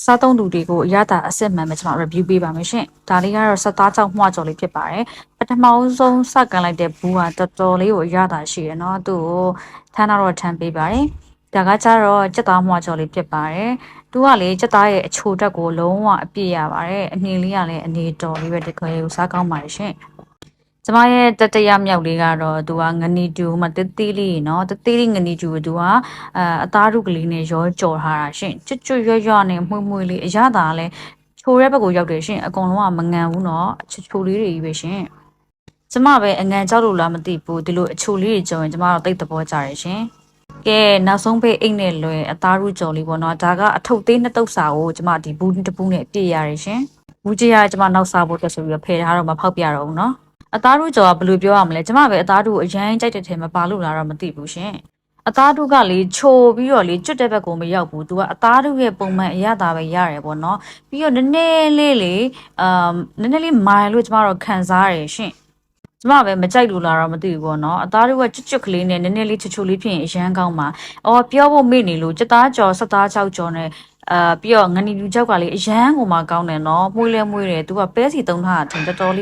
စားသုံးသူတွေကိုအရသာအစစ်မှန်ပဲကျွန်မ review ပေးပါမယ်ရှင်။ဒါလေးကတော့စသားကြောင့်မှွားကြော်လေးဖြစ်ပါတယ်။ပထမဆုံးစကန်လိုက်တဲ့ဘူးကတော်တော်လေးကိုအရသာရှိတယ်နော်။သူ့ကိုထမ်းတော့ထမ်းပေးပါတယ်။ဒါကကြတော့စက်သားမှွားကြော်လေးဖြစ်ပါတယ်။သူကလေစက်သားရဲ့အချိုတက်ကိုလုံးဝအပြည့်ရပါတယ်။အမြင်လေးကလည်းအနေတော်လေးပဲတကယ်ကိုစားကောင်းပါတယ်ရှင်။ကျမရဲ့တတရမြောက်လေးကတော့သူကငနီတူမှတသေးလေးเนาะတသေးလေးငနီတူသူကအသားရုပ်ကလေးနဲ့ရောကြော်ထားတာရှင်ကျွတ်ကျွတ်ရွရွနဲ့မှု့မှု့လေးအရသာလည်းချိုးတဲ့ဘက်ကိုရောက်တယ်ရှင်အကုန်လုံးကမငန်ဘူးเนาะချိုလေးတွေကြီးပဲရှင်ကျမပဲအငန်ကြောက်လို့လားမသိဘူးဒီလိုအချိုလေးတွေကြော်ရင်ကျမတော့တိတ်သဘောကျတယ်ရှင်ကဲနောက်ဆုံးပိတ်အိတ်နဲ့လွယ်အသားရုပ်ကြော်လေးပေါ့เนาะဒါကအထုပ်သေးနှစ်တုပ်စာကိုကျမဒီဘူးတစ်ပူးနဲ့ပြည့်ရတယ်ရှင်ဘူးကြီးရကျမနောက်စားဖို့တက်ဆိုပြီးတော့ဖယ်ထားတော့မဖောက်ပြတော့ဘူးเนาะအသားတို့ကြော်ကဘယ်လိုပြောရမလဲကျမပဲအသားတို့အရင်ကြိုက်တဲ့ထဲမှာပါလို့လာတော့မသိဘူးရှင်အသားတို့ကလေချိုပြီးတော့လေကျွတ်တဲ့ဘက်ကိုမရောက်ဘူးသူကအသားတို့ရဲ့ပုံမှန်အရသာပဲရတယ်ပေါ့နော်ပြီးတော့နည်းနည်းလေးလေနည်းနည်းလေးမိုင်လို့ကျမတို့ခံစားရတယ်ရှင်ကျမပဲမကြိုက်လို့လာတော့မသိဘူးပေါ့နော်အသားတို့ကကျွတ်ကျွတ်ကလေးနဲ့နည်းနည်းလေးချိုလေးဖြစ်ရင်အရန်ကောင်းပါအော်ပြောဖို့မေ့နေလို့စသားကြော်စသားချောက်ကြော်နဲ့ပြီးတော့ငနီပြူချောက်ကလေအရန်ကိုမှကောင်းတယ်နော်မှုဲလဲမှုဲတယ်သူကပဲစီသုံးထားတာတင်တော်တော်လေး